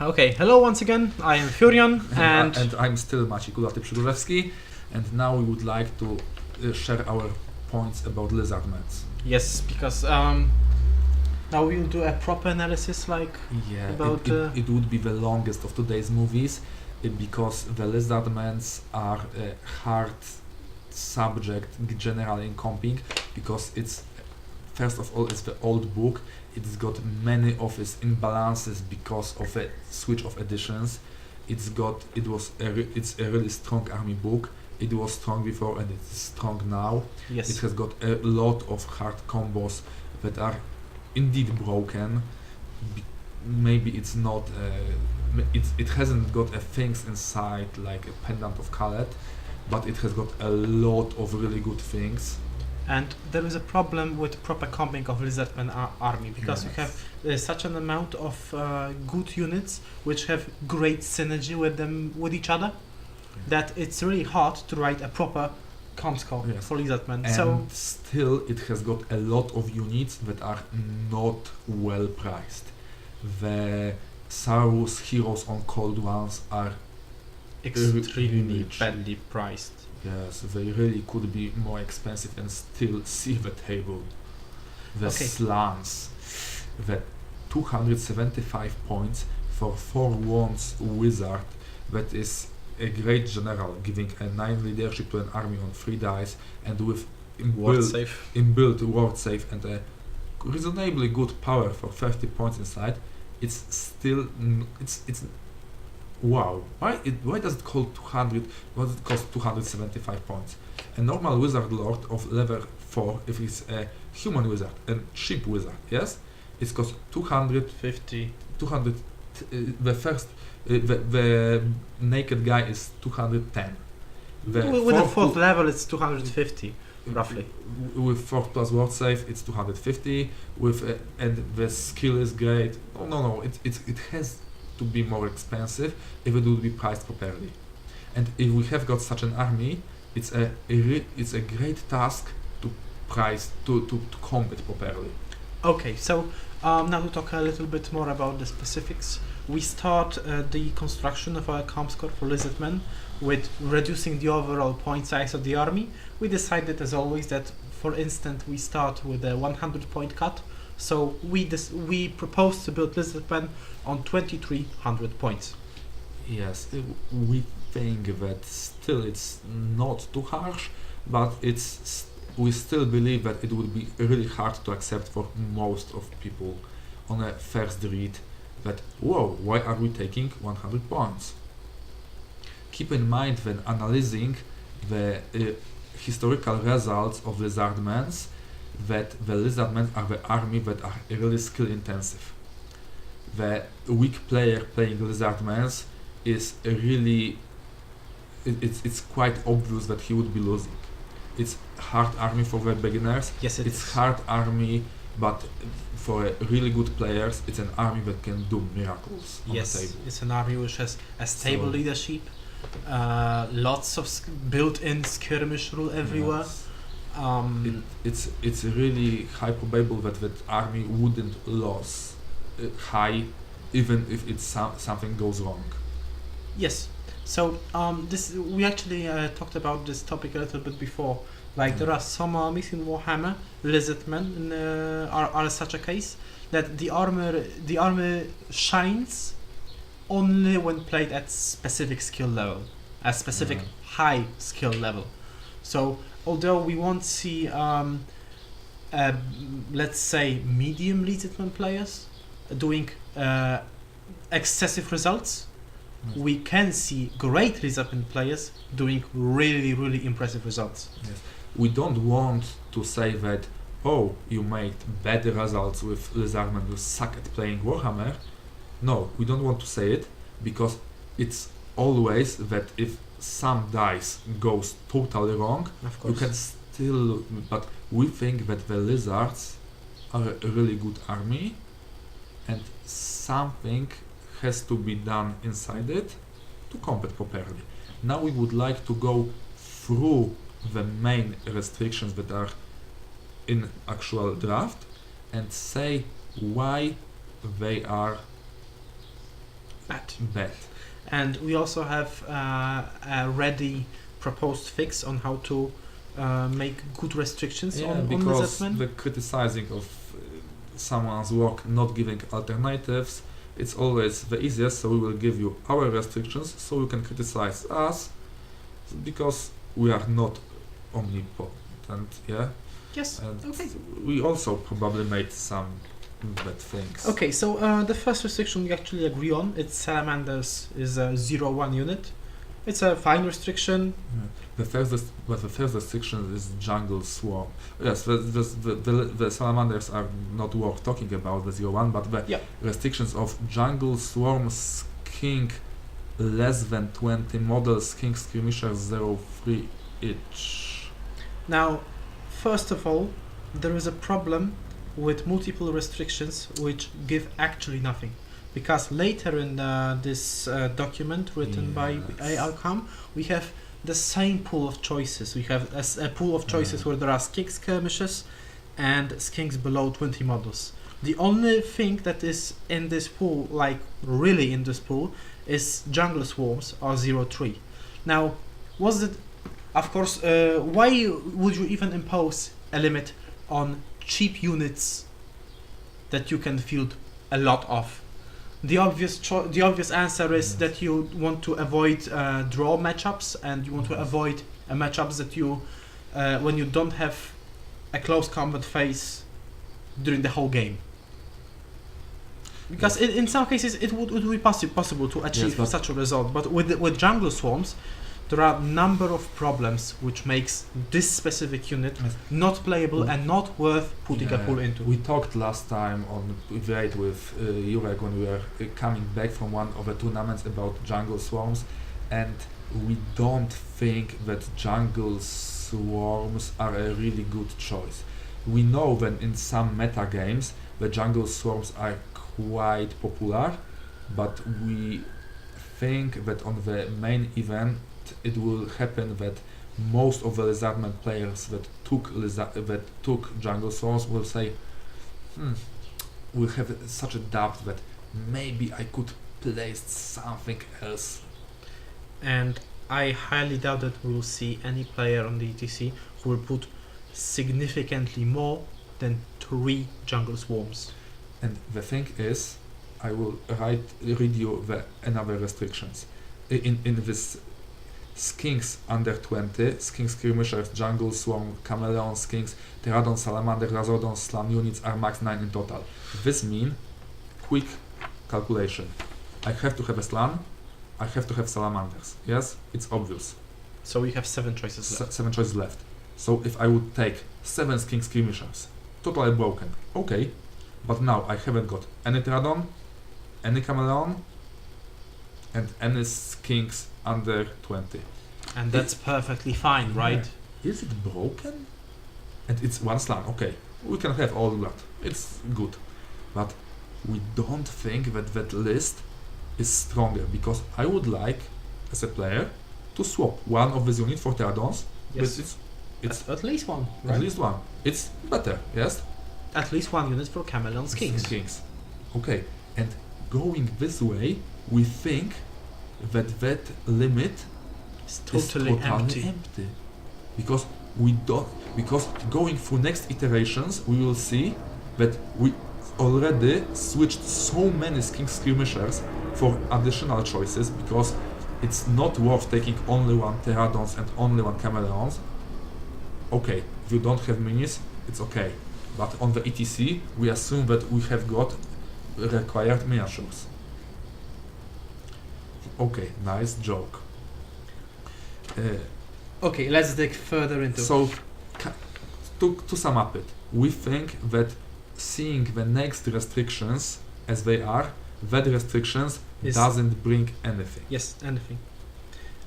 Okay, hello once again. I am Furion, and I'm still Kudłaty, and now we would like to share our points about Lizardmen. yes, because now we will do a proper analysis, like about. It would be the longest of today's movies because the Lizardmen are a hard subject generally in comping because it's first of all it's the old book. It's got many of its imbalances because of a switch of editions. It's a really strong army book. It was strong before and it's strong now. Yes. It has got a lot of hard combos that are indeed broken. Maybe it's not. It hasn't got a things inside like a pendant of Khaled, but it has got a lot of really good things. And there is a problem with proper comping of Lizardmen army because you have such an amount of good units which have great synergy with each other that it's really hard to write a proper comp score for Lizardmen. And so still it has got a lot of units that are not well priced. The Sarus heroes on cold ones are extremely badly priced. Yes, they really could be more expensive and still see the table. The slants, the 275 points for 4 wands wizard, that is a great general, giving a 9 leadership to an army on 3 dice and with inbuilt ward save and a reasonably good power for 30 points inside. It's still it's wow, why does it cost 200? Why does it cost 275 points? A normal wizard lord of level 4, if it's a human wizard and cheap wizard, yes, it costs 250. 200. The naked guy is 210. With the 4th level, it's 250 roughly. With 4th plus ward save, it's 250. And the skill is great. No, it has to be more expensive if it would be priced properly. And if we have got such an army, it's a great task to price to comp it properly. Okay, so now to talk a little bit more about the specifics. We start the construction of our comp score for Lizardmen with reducing the overall point size of the army. We decided, as always, that for instance we start with a 100 point cut. So we propose to build Lizardmen on 2300 points. Yes, we think that still it's not too harsh, but we still believe that it would be really hard to accept for most of people on a first read that, whoa, why are we taking 100 points? Keep in mind when analyzing the historical results of Lizardmen that the Lizardmen are the army that are really skill intensive. The weak player playing Lizardmen is really it's quite obvious that he would be losing. It's hard army for the beginners. Yes, it's hard army, but for really good players, it's an army that can do miracles on the table. It's an army which has a stable leadership, lots of built-in skirmish rule everywhere. Yes. It's really high probable that army wouldn't lose high, even if something goes wrong. Yes. So we actually talked about this topic a little bit before. Like there are some armies in Warhammer, Lizardmen are such a case that the armor shines only when played at specific skill level, a specific high skill level. So although we won't see let's say medium Lizardmen players doing excessive results, we can see great Lizardmen players doing really impressive results. Yes. We don't want to say that, oh, you made better results with Lizardmen, you suck at playing Warhammer. No, we don't want to say it, because it's always that if some dice goes totally wrong, you can still, but we think that the Lizards are a really good army and something has to be done inside it to combat properly. Now we would like to go through the main restrictions that are in actual draft and say why they are And we also have a ready proposed fix on how to make good restrictions on because Lizardmen. the criticizing of someone's work, not giving alternatives, it's always the easiest. So we will give you our restrictions, so you can criticize us, because we are not omnipotent. Yes. And Okay. we also probably made some bad things. Okay. So the first restriction we actually agree on, it's Salamanders is a 0-1 unit. It's a fine restriction. The first restriction is jungle swarm. Yes, the salamanders are not worth talking about, the 0-1, but the restrictions of jungle swarm, skink less than 20 models, skink skirmishers 0-3 each. Now, first of all, there is a problem with multiple restrictions which give actually nothing. Because later in this document written by Alcam, we have the same pool of choices. We have a pool of choices where there are skink skirmishes and skinks below 20 models. The only thing that is in this pool, like really in this pool, is jungle swarms or 0-3. Now, was it, of course, why would you even impose a limit on cheap units that you can field a lot of? The obvious answer is that you want to avoid draw matchups, and you want to avoid matchups that you when you don't have a close combat phase during the whole game. Because in some cases it would be possible to achieve such a result, but with jungle swarms, there are a number of problems which makes this specific unit not playable and not worth putting a pool into. We talked last time on Raid with Jurek when we were coming back from one of the tournaments about jungle swarms, and we don't think that jungle swarms are a really good choice. We know that in some meta games the jungle swarms are quite popular, but we think that on the main event it will happen that most of the Lizardmen players that took jungle swarms will say, we'll have such a doubt that maybe I could place something else. And I highly doubt that we will see any player on the ETC who will put significantly more than 3 jungle swarms. And the thing is, I will read you another restrictions. In this skinks under 20, skink skirmishers, jungle swarm, chameleon skinks, pterodon, salamander, razordon, slam units are max 9 in total. This means quick calculation. I have to have a slam, I have to have salamanders. Yes, it's obvious. So we have 7 choices left. 7 choices left. So if I would take 7 skink skirmishers, totally broken. Okay, but now I haven't got any pterodon, any chameleon, and any skinks under 20. And that's perfectly fine, right? Is it broken? And it's 1 slam, okay. We can have all that. It's good. But we don't think that that list is stronger, because I would like, as a player, to swap one of these units for pterodons. Yes. It's at least one, right? At least one. It's better, yes? At least 1 unit for chameleon skinks. Okay. And going this way, we think that that limit is totally empty. Because going through next iterations, we will see that we already switched so many skink skirmishers for additional choices, because it's not worth taking only 1 pterodons and only 1 chameleons. Okay, if you don't have minis, it's okay. But on the ETC, we assume that we have got required miniatures. Okay, nice joke. Okay, let's dig further into. So, to sum up it, we think that seeing the next restrictions as they are, that restrictions doesn't bring anything. Yes, anything.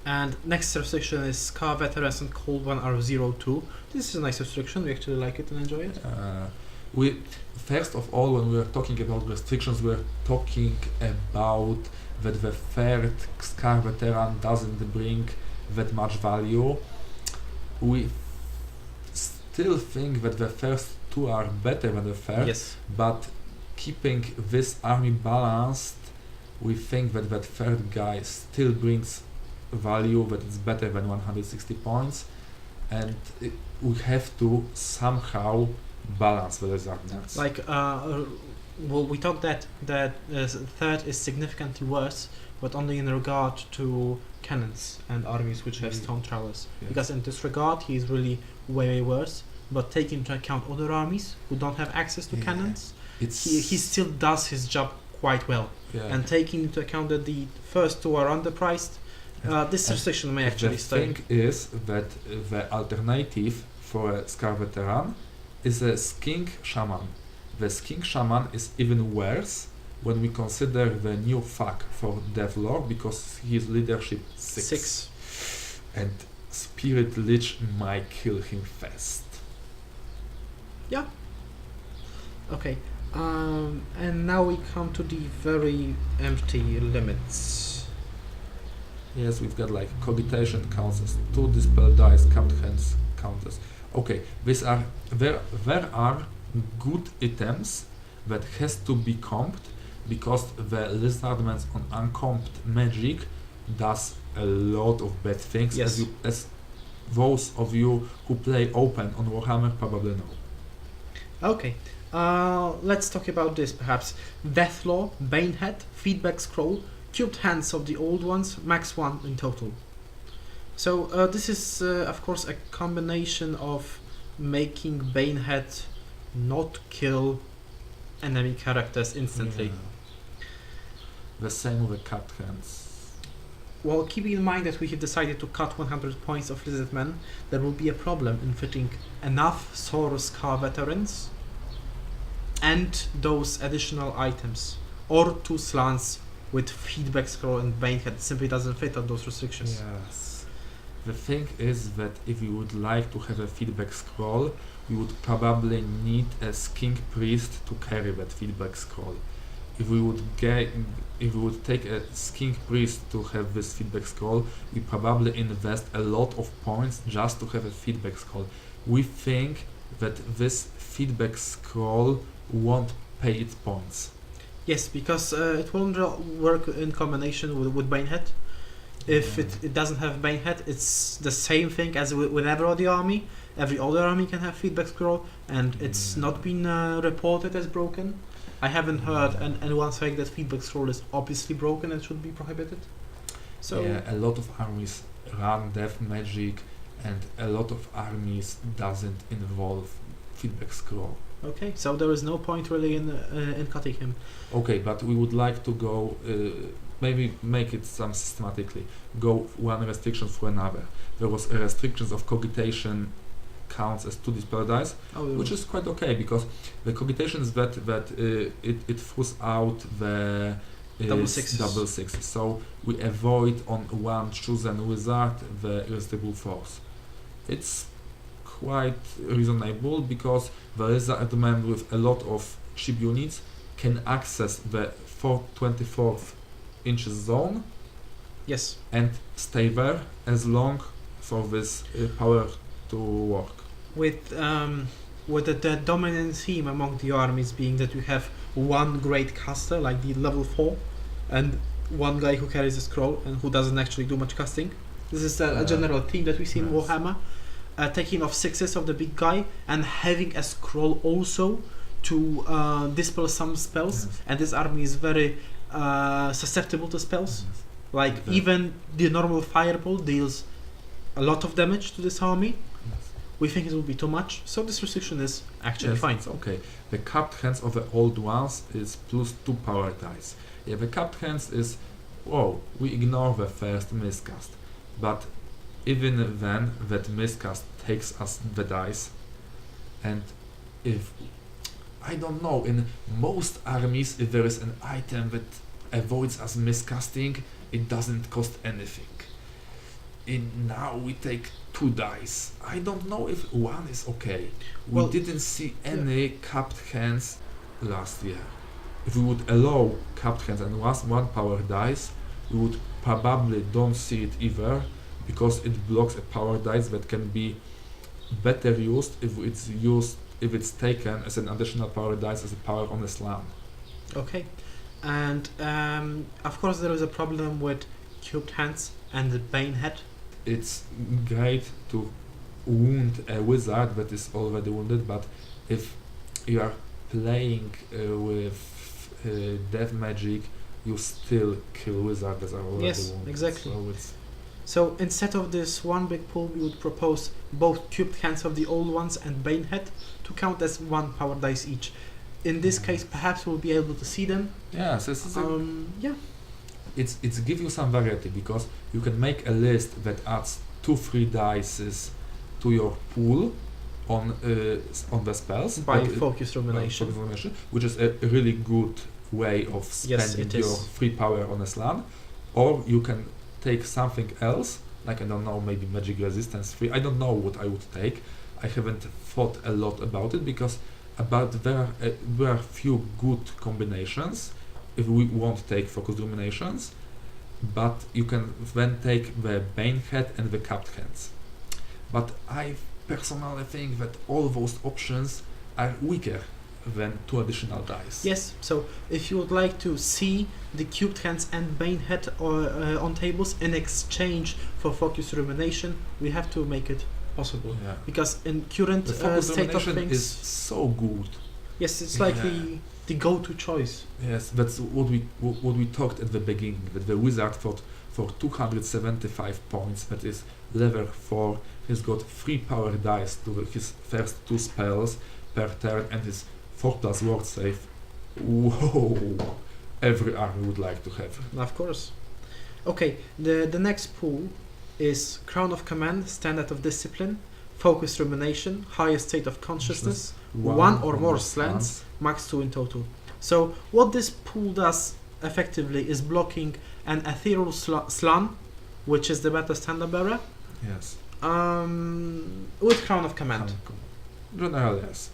And next restriction is Scar Veterans and Cold One are 0-2. This is a nice restriction, we actually like it and enjoy it. We first of all, when we are talking about restrictions, we are talking about that the third Scar Veteran doesn't bring that much value. We still think that the first 2 are better than the third, yes. But keeping this army balanced we think that that third guy still brings value, that it's better than 160 points, and we have to somehow balance the Lizardmen. Like, well, we thought that third is significantly worse, but only in regard to cannons and armies which have stone towers. Yes. Because in this regard, he is really way worse. But taking into account other armies who don't have access to cannons, he still does his job quite well. Yeah. And taking into account that the first two are underpriced, this restriction may actually stay. The thing is that the alternative for a Scar Veteran is a Skink Shaman. The Skink Shaman is even worse when we consider the new FAQ for Devlore, because his leadership 6. And Spirit Lich might kill him fast. Yeah. Okay. And now we come to the very empty limits. Yes, we've got like cogitation counts as 2 dispel dice, capped hands counters. Okay, there are good items that has to be comped, because the Lizardmen on uncomped magic does a lot of bad things, Yes. as those of you who play open on Warhammer probably know. Okay. Let's talk about this perhaps. Deathlaw, Banehead, Feedback Scroll, Cubed Hands of the old ones, max 1 in total. So this is of course a combination of making Banehead not kill enemy characters instantly. Yeah. The same with the capped hands. Well, keeping in mind that we have decided to cut 100 points of Lizardmen, there will be a problem in fitting enough Saurus Scar veterans and those additional items, or 2 slants with Feedback Scroll and Banehead. It simply doesn't fit on those restrictions. Yes. The thing is that if we would like to have a Feedback Scroll, we would probably need a Skink Priest to carry that Feedback Scroll. If we would take a Skink Priest to have this Feedback Scroll, we probably invest a lot of points just to have a Feedback Scroll. We think that this Feedback Scroll won't pay its points. Yes, because it won't work in combination with Banehead. If it doesn't have Banehead, it's the same thing as with every other army. Every other army can have Feedback Scroll, and it's not been reported as broken. I haven't heard anyone saying that Feedback Scroll is obviously broken and should be prohibited. So yeah, a lot of armies run death magic, and a lot of armies doesn't involve Feedback Scroll. okay, so there is no point really in cutting him. Okay, but we would like to go, maybe make it some systematically, go one restriction for another. There was a restrictions of cogitation counts as 2 dispel dice, which is quite okay, because the cogitation is that it throws out the double sixes. double sixes. So we avoid on one chosen wizard the irresistible force. It's quite reasonable, because the Lizardmen with a lot of cheap units can access the 424th inches zone Yes. and stay there as long for this power to work. With the dominant theme among the armies being that you have one great caster, like the level 4, and one guy who carries a scroll and who doesn't actually do much casting. This is a general theme that we see in Warhammer. Taking off 6s of the big guy and having a scroll also to dispel some spells. Yes. And this army is very susceptible to spells. Yes. Like even the normal fireball deals a lot of damage to this army. Yes. We think it will be too much, so this restriction is actually fine. It's okay. The capped hands of the old ones is plus 2 power dice. Yeah, the capped hands is, we ignore the first miscast, but even then that miscast takes us the dice, and if I don't know, in most armies, if there is an item that avoids us miscasting, it doesn't cost anything. Now we take 2 dice. I don't know if 1 is okay. We didn't see any capped hands last year. If we would allow capped hands and 1 power dice, we would probably don't see it either, because it blocks a power dice that can be better used if it's taken as an additional power dice as a power on a slam. Okay. And of course there is a problem with cubed hands and the bane head. It's great to wound a wizard that is already wounded, but if you are playing with death magic, you still kill wizards that are already Yes, wounded. exactly. So it's So instead of this one big pool, we would propose both cubed hands of the old ones and bane head to count as one power dice each. In this case, perhaps we'll be able to see them. yes, Yeah. it's give you some variety, because you can make a list that adds 2 free dices to your pool on the spells By but, focus rumination. which is a really good way of Yes, spending it your is. free power on a slan. Or you can take something else, like, I don't know, maybe magic resistance free. I don't know what I would take. I haven't thought a lot about it, because there are few good combinations if we won't take focused ruminations, but you can then take the bane head and the capped hands. But I personally think that all those options are weaker than 2 additional dice. Yes, so if you would like to see the cubed hands and bane head on tables in exchange for focus rumination, we have to make it possible. Yeah. Because in current The focus state of rumination things, is so good. yes, it's like Yeah. the go-to choice. Yes, that's what we talked at the beginning, that the wizard thought for 275 points, that is level 4, he's got 3 power dice to his first 2 spells per turn, and his 4+ ward save. Whoa! Every army would like to have. Of course. Okay, the next pool is Crown of Command, Standard of Discipline, Focus Rumination, Highest State of Consciousness, one or more slants, max 2 in total. So what this pool does effectively is blocking an ethereal slan, which is the beta standard bearer, Yes. with Crown of Command. Generally, yes.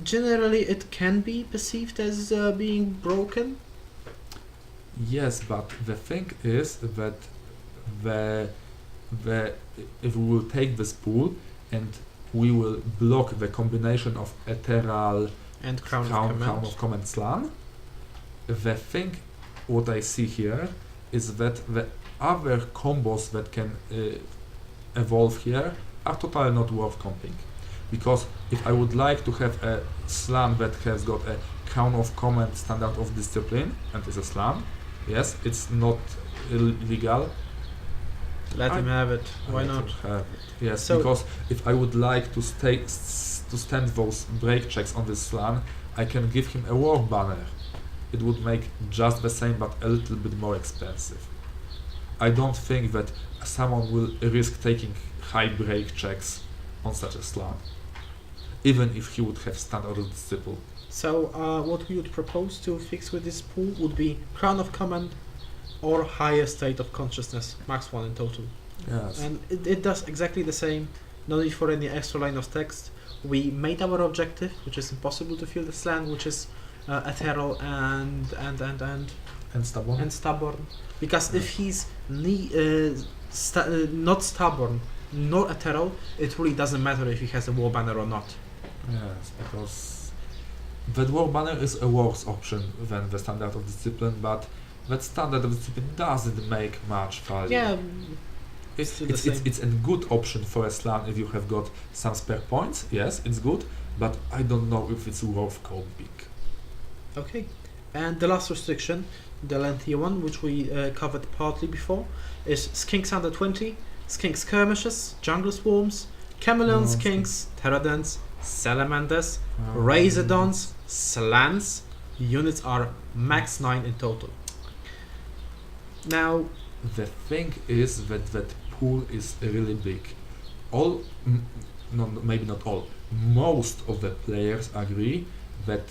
Generally, it can be perceived as being broken. Yes, but the thing is that if we will take this pool and we will block the combination of ethereal And Crown of Crown Command. of Command slan, the thing what I see here is that the other combos that can evolve here are totally not worth comping. Because if I would like to have a slan that has got a Crown of Command, Standard of Discipline, and is a slan, yes, it's not illegal. Let him have it. Why I not? don't have it. Yes, So- because if I would like to stand those break checks on this slan, I can give him a war banner. It would make just the same, but a little bit more expensive. I don't think that someone will risk taking high break checks on such a slan, even if he would have Standard of Discipline. So what we would propose to fix with this pool would be Crown of Command or Higher State of Consciousness, max 1 in total. Yes. And it does exactly the same, no need for any extra line of text. We made our objective, which is impossible to fill the slan, which is ethereal and And stubborn. stubborn. Because if he's not stubborn nor ethereal, it really doesn't matter if he has a war banner or not. Yes, because that war banner is a worse option than the Standard of Discipline, but that Standard of Discipline doesn't make much value. Yeah, It's still the same. it's a good option for a slan if you have got some spare points. Yes, it's good, but I don't know if it's worth comping. Okay, and the last restriction, the lengthy one, which we covered partly before, is Skinks under 20, Skink Skirmishes, Jungle Swarms, Chameleon Monster. Skinks, Pterodons, Salamanders, Razordons, Slans. Units are max 9 in total. Now, The thing is that that pool is really big. Maybe not all, most of the players agree that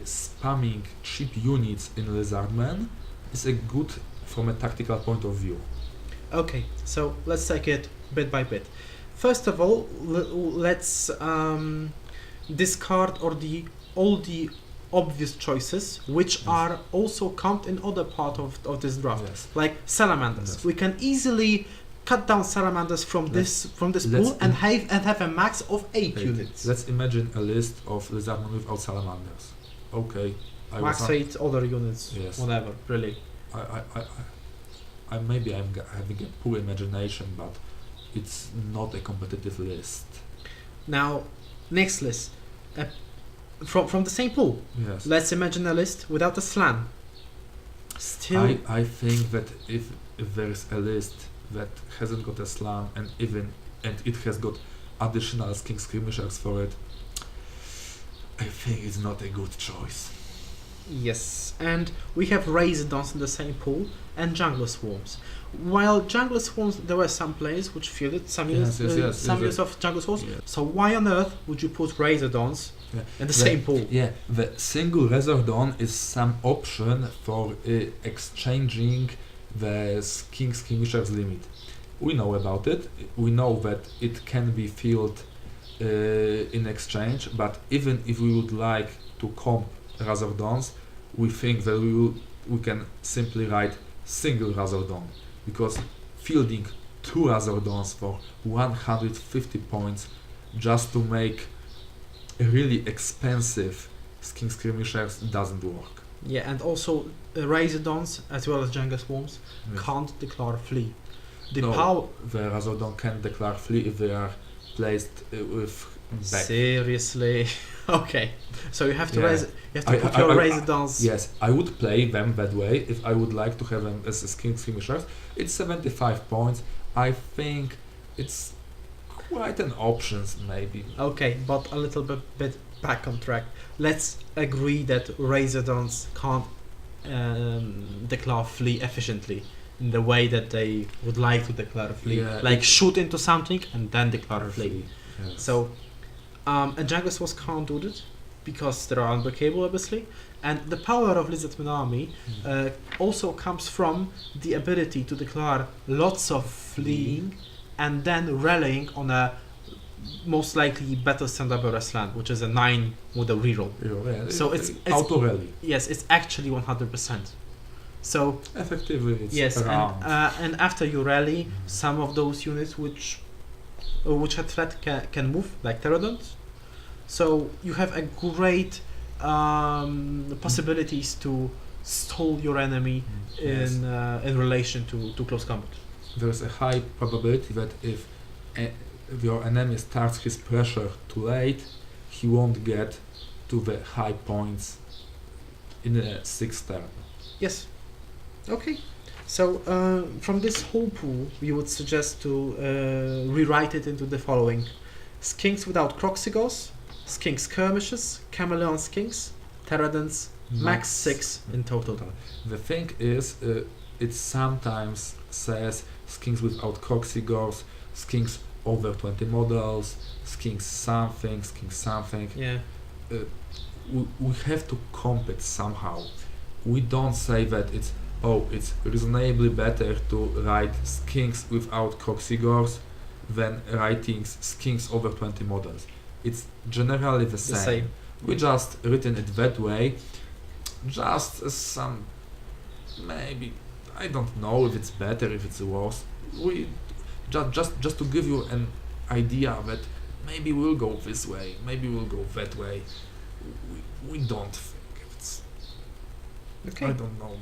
spamming cheap units in Lizardmen is a good from a tactical point of view. okay, so let's take it bit by bit. First of all, let's discard all the obvious choices, which Yes. are also count in other part of this draft, Yes. like salamanders. Yes. We can easily cut down salamanders from this let's pool and im- have a max of 8 Okay, units. Let's imagine a list of Lizardmen without salamanders. Okay, Max 8 other units, Yes. whatever, really. Maybe I'm having a poor imagination, but it's not a competitive list. Now, next list. From the same pool. Yes. Let's imagine a list without a slan. Still, I think that if there is a list that hasn't got a slam and it has got additional king skirmishers for it, I think it's not a good choice. yes, and we have Razordons in the same pool and Jungle Swarms. While Jungle Swarms, there were some players which fielded some Yes, use of Jungle Swarms. Yeah. So why on earth would you put Razordons Yeah. in the same pool? Yeah, the single Razordon is some option for exchanging the king skirmishers limit. We know about it. We know that it can be filled in exchange, but even if we would like to comp Razordons, we think that we can simply write single Razordon, because fielding two Razordons for 150 points just to make really expensive king skirmishers doesn't work. Yeah, and also Razordons as well as Jungle Swarms Yes. can't declare flee. The No, power. the Razordon can declare flee if they are placed with back. Seriously. Okay. So you have to Yeah. you have to put your Razordons. Yes, I would play them that way if I would like to have them as king skirmishers. It's 75 points. I think it's quite an option, maybe. Okay, but a little bit back on track. Let's agree that Razordons can't declare flee efficiently in the way that they would like to declare flee. Yeah, Like shoot into something and then declare flee. Yes. So, and Jungle Swarms can't do that because they are unbreakable, obviously. And the power of Lizardmen Army also comes from the ability to declare lots of fleeing and then rallying on a most likely better stand-up land, which is a 9 with a reroll. So it's auto rally. Yes, it's actually 100%. So Effectively, it's yes, around. and after you rally, some of those units which had threat can move, like Pterodons. So you have a great possibilities to stall your enemy Yes. in relation to close combat. There's a high probability that if your enemy starts his pressure too late, he won't get to the high points in the 6th turn. Yes. Okay. So from this whole pool, we would suggest to rewrite it into the following: Skinks without Croxigos, Skink Skirmishes, Chameleon Skinks, Pterodons, max 6 in total. The thing is, it sometimes says skinks without Croxigors, skinks over 20 models, skinks something. Yeah. We have to comp it somehow. We don't say that it's reasonably better to write skinks without Croxigors than writing skinks over 20 models. It's generally the same. We just written it that way, just as some, maybe, I don't know if it's better, if it's worse. We just to give you an idea that maybe we'll go this way, maybe we'll go that way. We don't think it's. Okay. I don't know.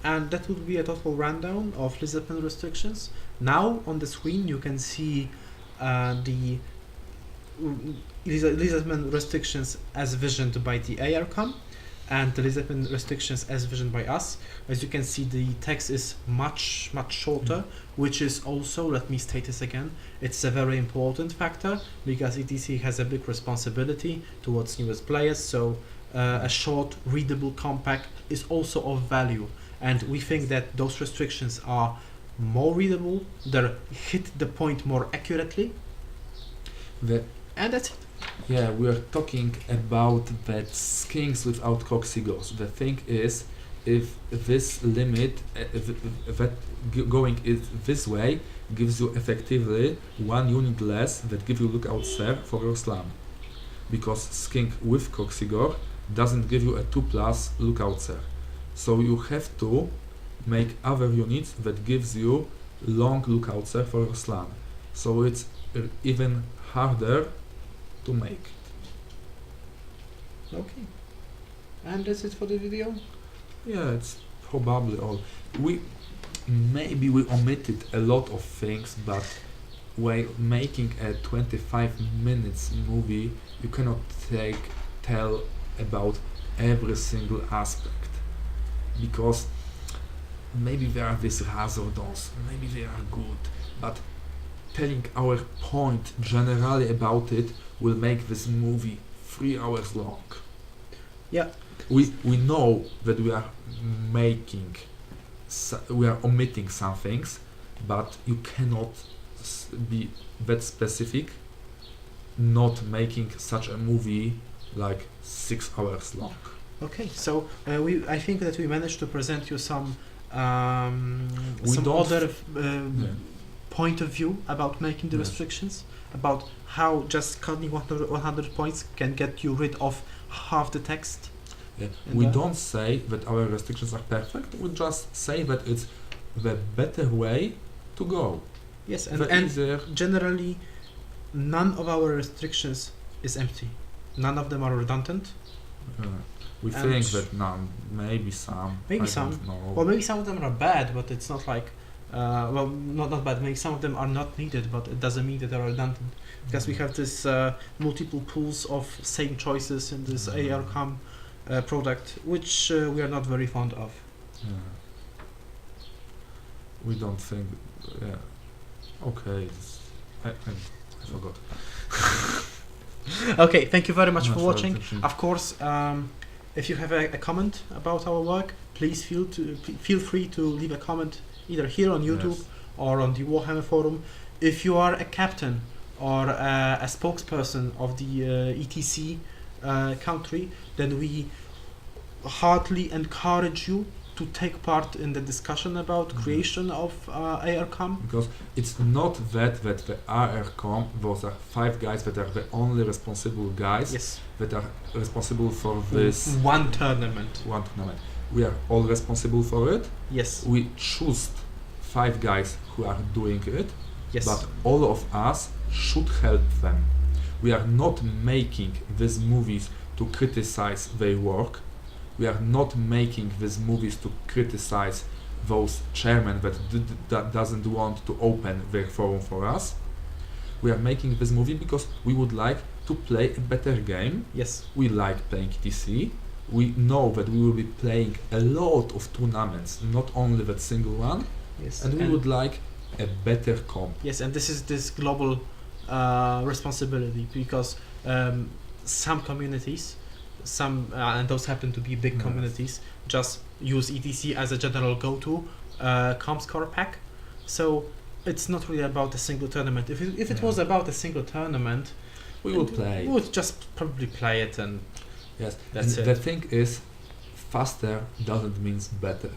And that would be a total rundown of Lizardmen Restrictions. Now on the screen you can see the Lizardmen Restrictions as visioned by the ARCOM and the Lizardmen Restrictions as visioned by us. As you can see, the text is much shorter, which is also, let me state this again, it's a very important factor because ETC has a big responsibility towards newest players, so a short readable compact is also of value, and we think that those restrictions are more readable, they hit the point more accurately, and that's it. Yeah, we are talking about that skinks without Croxigos. The thing is, if this limit, going this way, gives you effectively 1 unit less that give you lookout serve for your slam, because skink with Croxigor doesn't give you a 2+ lookout serve. So you have to make other units that gives you long lookout serve for your slam. So it's even harder to make. Okay. And that's it for the video. Yeah, it's probably all. Maybe we omitted a lot of things, but while making a 25 minutes movie, you cannot tell about every single aspect, because maybe there are these hazards, maybe they are good, but telling our point generally about it will make this movie 3 hours long. Yeah. We know that we are we are omitting some things, but you cannot be that specific, not making such a movie like 6 hours long. Okay, so I think that we managed to present you some point of view about making the restrictions, about how just cutting 100 points can get you rid of half the text. Yeah. We don't say that our restrictions are perfect, we just say that it's the better way to go. Yes, and generally none of our restrictions is empty. None of them are redundant. We think that none, maybe some. Maybe I some. don't know. Well, maybe some of them are bad, but it's not like not bad. Maybe some of them are not needed, but it doesn't mean that they're redundant, because we have this multiple pools of same choices in this ARCom product, which we are not very fond of. Yeah. We don't think. Yeah. Okay. I forgot. Okay. Thank you very much for watching. Of course, if you have a comment about our work, please feel free to leave a comment either here on YouTube or on the Warhammer forum. If you are a captain or a spokesperson of the ETC country, then we heartily encourage you to take part in the discussion about creation of ARCom. Because it's not that the ARCom, those are 5 guys that are the only responsible guys that are responsible for this one tournament. We are all responsible for it. Yes. We choose 5 guys who are doing it. Yes. But all of us should help them. We are not making these movies to criticize their work. We are not making these movies to criticize those chairmen that doesn't want to open their forum for us. We are making this movie because we would like to play a better game. Yes. We like playing TC. We know that we will be playing a lot of tournaments, not only that single one. Yes. And we would like a better comp. Yes, and this is this global responsibility, because some communities, and those happen to be big communities, just use ETC as a general go-to comp score pack. So it's not really about a single tournament. If it was about a single tournament, we would play. We would just probably play it, and that's it. The thing is, faster doesn't mean better.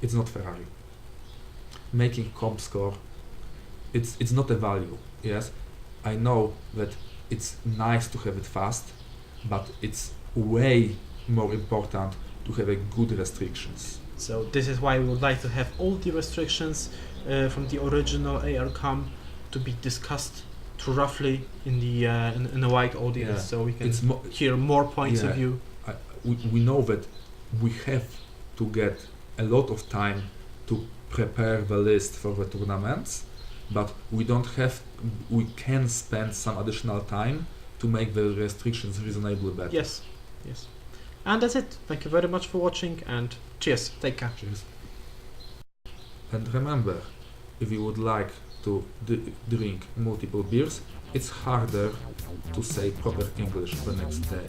It's not Ferrari. Making comp score, it's not a value. Yes, I know that it's nice to have it fast, but it's way more important to have a good restrictions. So this is why we would like to have all the restrictions from the original ARCom to be discussed roughly in the in a wide audience, so we can hear more points of view. We know that we have to get a lot of time to prepare the list for the tournaments, but we can spend some additional time to make the restrictions reasonably better. Yes. And that's it. Thank you very much for watching, and cheers. Take care. Cheers. And remember, if you would like to drink multiple beers, it's harder to say proper English the next day.